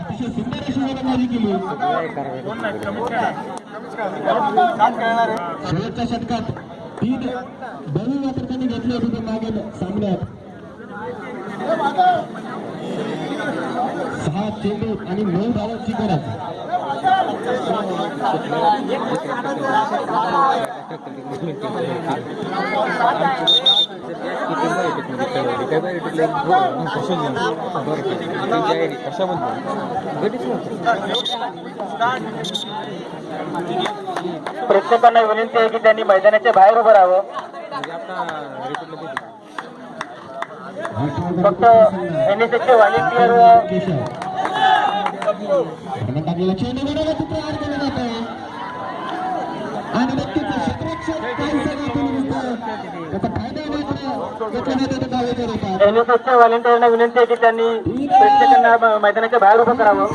अतिशय सुंदर अशी गोलंदाजी केली. शेवटच्या षटकात 3 बळी मात्र त्यांनी घेतले होते ते मागील सामन्यात. 6 चेंडू आणि 9 धावांची गरज. प्रेक्षकांना विनंती आहे की त्यांनी मैदानाच्या बाहेर उभं राहावं. फक्त एनएसएसचे व्हॉलेंटियर टाकलेला चेंडू बरोबर तयार केला जात आहे आणि नक्कीच क्षेत्ररक्षक काही त्याचा फायदा मात्र एनएसएसच्या व्हॉलेंटियरना विनंती आहे की त्यांनी प्रेक्षकांना मैदानाच्या बाहेर उभं करावं.